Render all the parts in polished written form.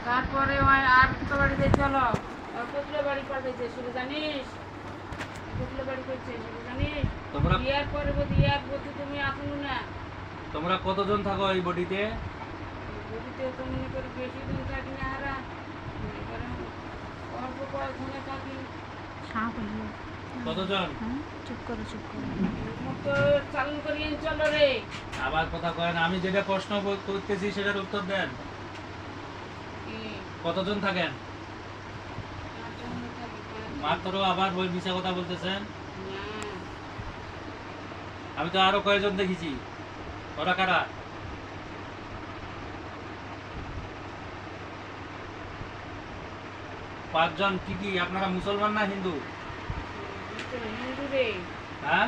তারপরে ওই আর দুটো বাড়িতে চলো কোথায় বাড়ি পাঠাইছে সেটা জানিস? কোথায় বাড়ি করছে সেটা জানিস? তোমরা ইয়ার পরে ইয়ার প্রতি তুমি আসুন না। তোমরা কতজন থাকো এই বডিতে? বডিতে তো মনে করি বেশি দিন থাকি না হারা, মনে করেন অল্প কয়েকজনে থাকি। কতজন? চুপ করো চুপ করো। তো চালু করিয়ে চলো রে। আবার কথা কয়েন, আমি যেটা প্রশ্ন করতেছি সেটার উত্তর দেন। কতজন থাকেন? মাত্র আবার বই মিশা কথা বলতেছেন। আমি তো আরো কয়েকজন দেখেছি, ওরা কারা? পাঁচজন। কি কি আপনারা মুসলমান না হিন্দু? হিন্দু রে। হ্যাঁ,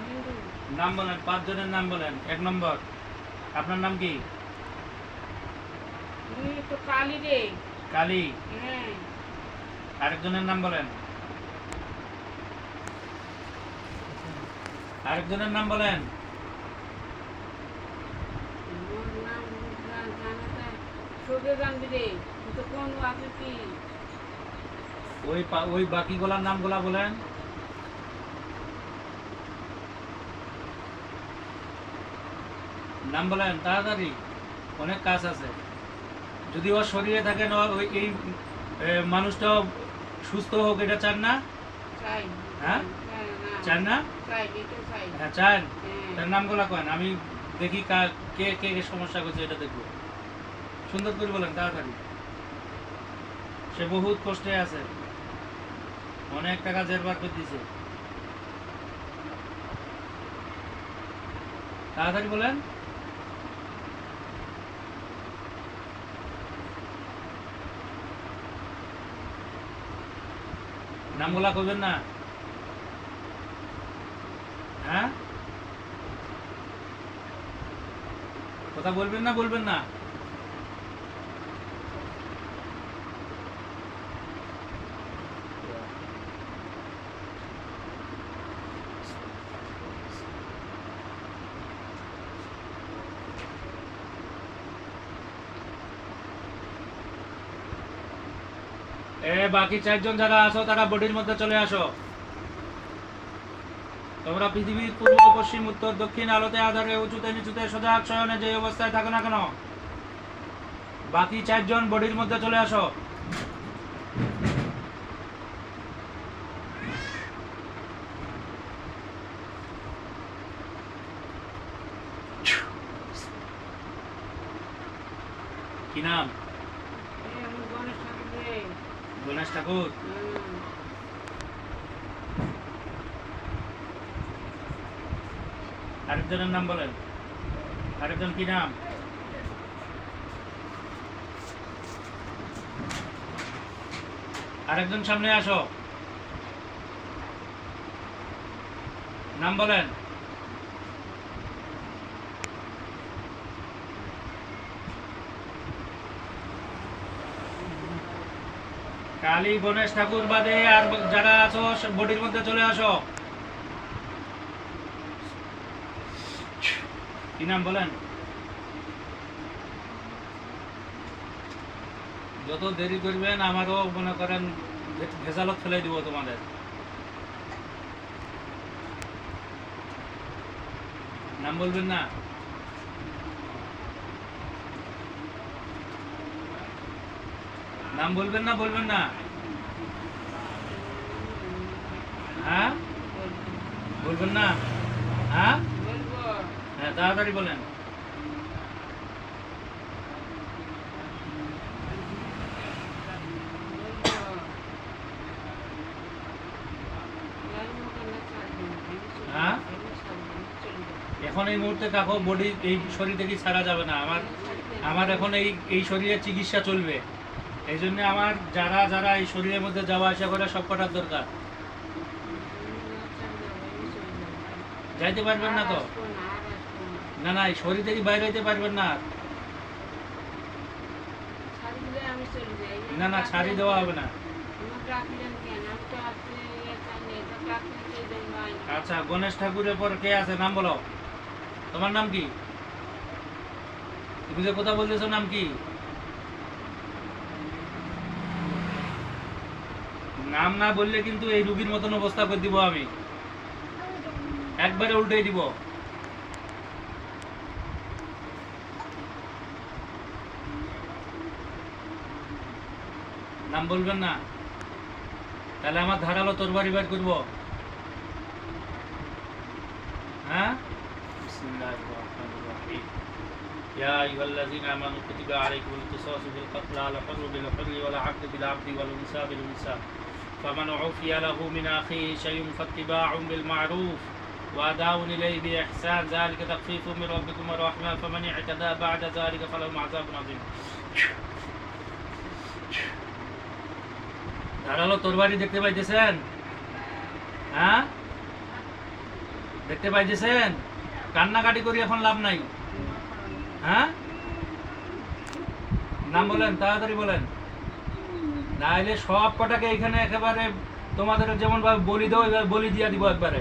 হিন্দু। নাম বলেন, পাঁচজনের নাম বলেন। এক নম্বর, আপনার নাম কি? তো কালী রে। কালী। হ্যাঁ। আরেকজনের নাম বলেন। আরেকজনের নাম বলেন। ওই বাকিগুলার নামগুলা বলেন। নাম বলেন তাড়াতাড়ি, অনেক কাজ আছে। যদি ওর শরীরে থাকেন, ওই এই মানুষটা সুস্থ হোক, এটা চান না? হ্যাঁ, চান না? হ্যাঁ চান। তার নামগুলা কেন, আমি দেখি কে কে সমস্যা করছে, এটা দেখবো। সুন্দর করে বলেন তাড়াতাড়ি। সে বহুত কষ্টে আছে, অনেক টাকা জেরবার করে দিছে। তাড়াতাড়ি বলেন। নামগুলা কইবেন না? হ্যাঁ, কথা বলবেন না? বলবেন না? বাকি চারজন যারা আছো তারা বডির মধ্যে চলে আসো। তোমরা পৃথিবীর পূর্ব পশ্চিম উত্তর দক্ষিণ আলোতে আধারে উঁচুতে নিচুতে সজাগ শয়নে যে অবস্থায় থাকো না কেন, বাকি চারজন বডির মধ্যে চলে আসো। কি নাম? গণেশ ঠাকুর। আরেকজনের নাম বলেন। আরেকজন কি নাম? আরেকজন সামনে আসো, নাম বলেন। কালী গণেশ ঠাকুর বাদে আর যারা আছো বডির মধ্যে চলে আসো। কি নাম বলেন? যত দেরি করবেন আমারও মনে করেন ভেজালত ফেলে দিব তোমাদের। নাম বলবেন না? নাম বলবেন না? বলবেন না? হ্যাঁ, বলবেন না? হ্যাঁ হ্যাঁ, তাড়াতাড়ি বলেন। হ্যাঁ, এখন এই মুহূর্তে দেখো বডি এই শরীর থেকে ছাড়া যাবে না। আমার এখন এই শরীরের চিকিৎসা চলবে। এই জন্য আমার যারা যারা এই শরীরের মধ্যে যাওয়া আসা করে সব কটার দরকার। যাইতে পারবেন না তো? না না, এই শরীর থেকে বাইরে হইতে পারবেন না। না না, ছাড়ি দেওয়া হবে না। আচ্ছা, গণেশ ঠাকুরের পর কে আছে নাম বলো। তোমার নাম কি? তুমি যে কথা বলতেছো নাম কি? নাম না বললে কিন্তু এই রুগীর মতন অবস্থা করে দিব আমি, একবারে উল্টেই দিব। নাম বলবেন না, তাহলে আমার ধারালো তরবারি বের করবো। হ্যাঁ, বিসমিল্লাহির রহমানির রহিম। ইয়া আইয়ুহাল্লাযীনা আমানু কুতিবা আলাইকুমুল কিসাসু বিল ক্বাতলা আল হুররু বিল হুররি ওয়াল 'abdu বিল 'abdi ওয়াল উনসা বিল উনসা ফামান উফিয়া লাহু মিন আখিহি শাইউন ফাত্তিবাউন বিল মা'রুফ ওয়া আদাউন ইলাইহি বিইহসান যালিকা তাখফীফুম মির রাব্বিকুম ওয়া রাহমা ফামান ই'তাদা বা'দা যালিকা ফালাহু 'আযাবুন 'আযীম। ধারালো তরবারি দেখতে পাইতেছেন? হ্যাঁ, দেখতে পাইতেছেন? কান্নাকাটি করি এখন লাভ নাই। হ্যাঁ, নাম বলেন, তাড়াতাড়ি বলেন, নাইলে সব কটাকে এখানে একেবারে তোমাদের যেমন ভাবে বলি দাও এবার বলি দিয়া দিব একবারে।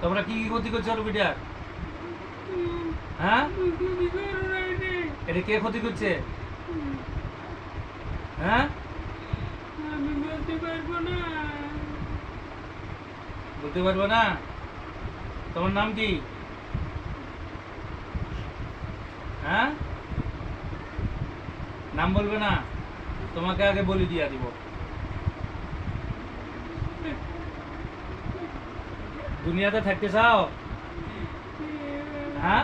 তোমরা কি কি ক্ষতি করছো রুগীটার? হ্যাঁ, এটা কে ক্ষতি করছে? হ্যাঁ, আমি বলতে পারবো না। বলতে পারবো না? তোমার নাম কি? হ্যাঁ, নাম বলবে না, তোমাকে আগে বলি দিয়া দিব। দুনিয়াতে থাকতে চাও? হ্যাঁ,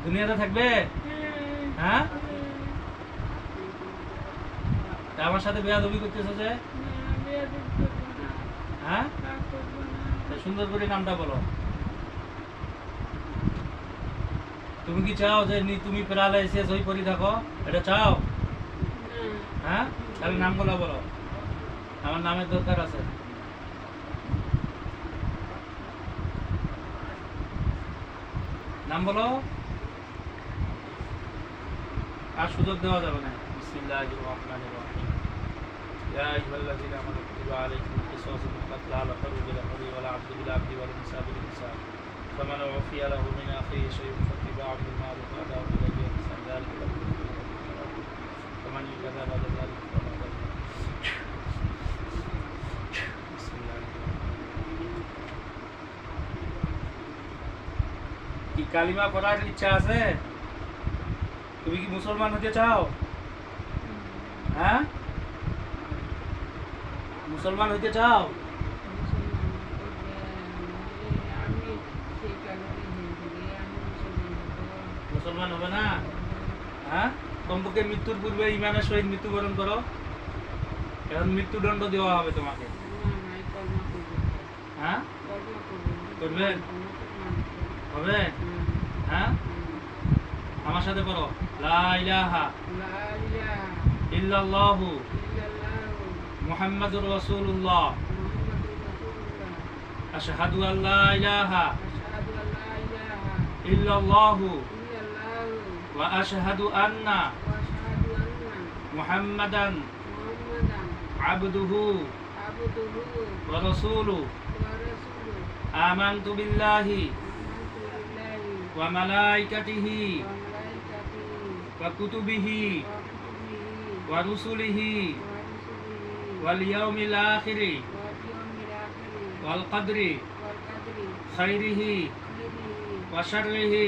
দুনিয়াতে থাকবে? হ্যাঁ, তা আমার সাথে বেয়াদবি করতেছো যে? হ্যাঁ, তা সুন্দর করে নামটা বলো। তুমি কি চাও যে তুমি প্যারালাইসিস হয়ে পড়ে থাকো? এটা চাও? হ্যাঁ, তাহলে নামগুলো বলো, আমার নামের দরকার আছে। নাম বলো, আর সুযোগ দেওয়া যাবে না। বিসমিল্লাহির রহমানির রহিম। ইয়া আইয়ুহাল্লাযীনা আমানু কুতিবা আলাইকুমুল কিসাসু বিল ক্বাতলা আল হুররু বিল হুররি ওয়াল 'abdu বিল 'abdi ওয়াল উনসা বিল উনসা ফামান উফিয়া লাহু মিন আখিহি শাইউন ফাত্তিবাউন বিল মা'রুফ ওয়া আদাউন ইলাইহি বিইহসান যালিকা ফামান ই'তাদা বা'দা যালিকা ফালাহু 'আযাবুন 'আযীম। বিসমিল্লাহির রহমানির রহিম। কি কালিমা পড়ার ইচ্ছা আছে? তুমি কি মুসলমান হতে চাও? হ্যাঁ, মুসলমান হইতে চাও? মুসলমান হবে না? হ্যাঁ, কমপক্ষে মৃত্যুর পূর্বে ইমানের সহিত মৃত্যুবরণ করো, এখন মৃত্যুদণ্ড দেওয়া হবে তোমাকে। হ্যাঁ, করবেন? হবে? হ্যাঁ, আমার সাথে পড়ো, লা ইলাহা ইল্লাল্লাহু মুহাম্মাদুর রাসূলুল্লাহ আশহাদু আল্লা ইলাহা ইল্লাল্লাহু ওয়া আশহাদু আন্না মুহাম্মাদান আবদুহু ওয়া রাসূলুহু আমানতু বিল্লাহি ওয়া মালাইকাতিহি ওয়া কুতুবিহি ওয়া রুসুলিহি ওয়াল ইয়াউমিল আখিরি ওয়াল কদরি খাইরিহি ওয়া শাররিহি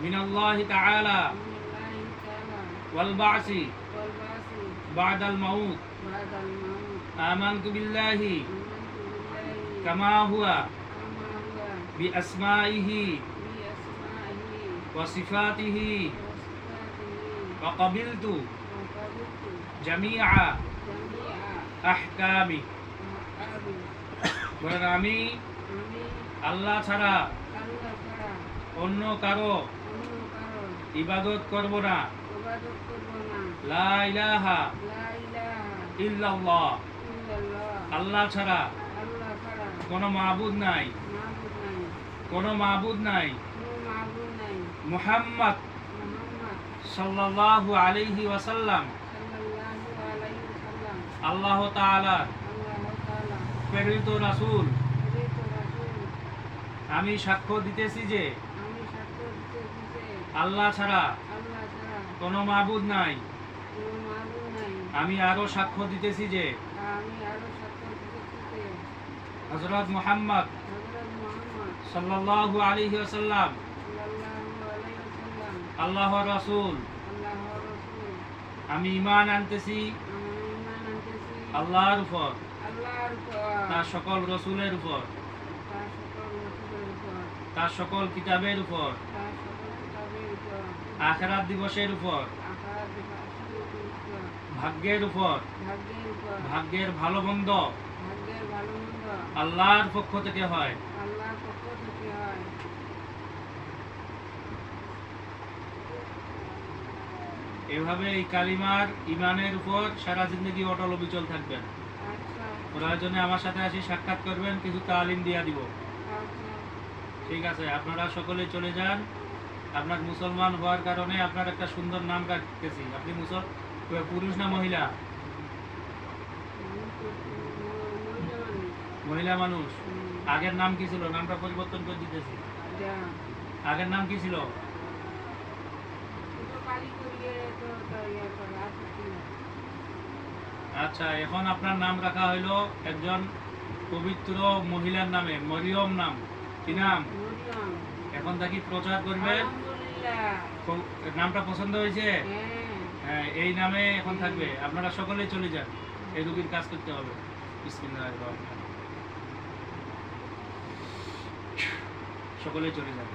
মিনাল্লাহি তাআলা ওয়াল বা'সি বা'দাল মাউত আমানতু বিল্লাহি কামা হুয়া বিআসমাইহি ওয়া সিফাতিহি ওয়া ক্বাবিলতু জামিআ আহকামি। বলেন, আমি আল্লাহ ছাড়া অন্য কারো ইবাদত করব না। লা ইলাহা ইল্লাল্লাহ, আল্লাহ ছাড়া কোনো মাবুদ নাই, কোনো মাবুদ নাই। মুহাম্মদ সাল্লাল্লাহু আলাইহি ওয়াসাল্লাম আল্লাহ তাআলা প্রেরিত রাসূল। আমি সাক্ষ্য দিতেছি যে আল্লাহ ছাড়া কোনো মাবুদ নাই, কোনো মাবুদ নাই। আমি আরো সাক্ষ্য দিতেছি যে আমি আরো সাক্ষ্য দিতেছি যে হযরত মুহাম্মদ হযরত মুহাম্মদ সাল্লাল্লাহু আলাইহি ওয়াসাল্লাম সাল্লাল্লাহু আলাইহি ওয়াসাল্লাম আল্লাহর রাসূল। আল্লাহর রাসূল। আমি ঈমান আনতেছি আমি ঈমান আনতেছি আল্লাহর উপর, আল্লাহর উপর, তার সকল রসুলের উপর, তার সকল রাসূলের উপর, তার সকল কিতাবের উপর, তার সকল কিতাবের উপর, আখিরাত দিবসের উপর, আখিরাত দিবসের উপর, ভাগ্যের উপর, ভাগ্যের উপর, ভাগ্যের ভালো মন্দ ভাগ্যের ভালো মন্দ আল্লাহর পক্ষ থেকে হয়। আল্লাহর পক্ষ থেকে হয়। এভাবে এই কালিমার ইমানের উপর সারা জিন্দগি অটল অবিচল থাকবেন। আচ্ছা প্রয়োজনে আমার সাথে আসি সাক্ষাৎ করবেন, কিছু তালিম দিয়া দিব। আচ্ছা ঠিক আছে, আপনারা সকলে চলে যান। আপনার মুসলমান হওয়ার কারণে আপনার একটা সুন্দর নাম রাখতেছি। আপনি পুরুষ না মহিলা? মহিলা মানুষ। আগের নাম কি ছিল? নামটা পরিবর্তন করে দিতেছি। আগের নাম কি ছিল? আচ্ছা, এখন আপনার নাম রাখা হইলো একজন পবিত্র মহিলার নামে, মরিয়ম নাম। কি নাম? এখন তাকে প্রচার করবেন। নামটা পছন্দ হয়েছে? হ্যাঁ, এই নামে এখন থাকবে। আপনারা সকলেই চলে যান, এই রোগীর কাজ করতে হবে। বিসমিল্লাহির রহমানির রহিম। সকলেই চলে যান।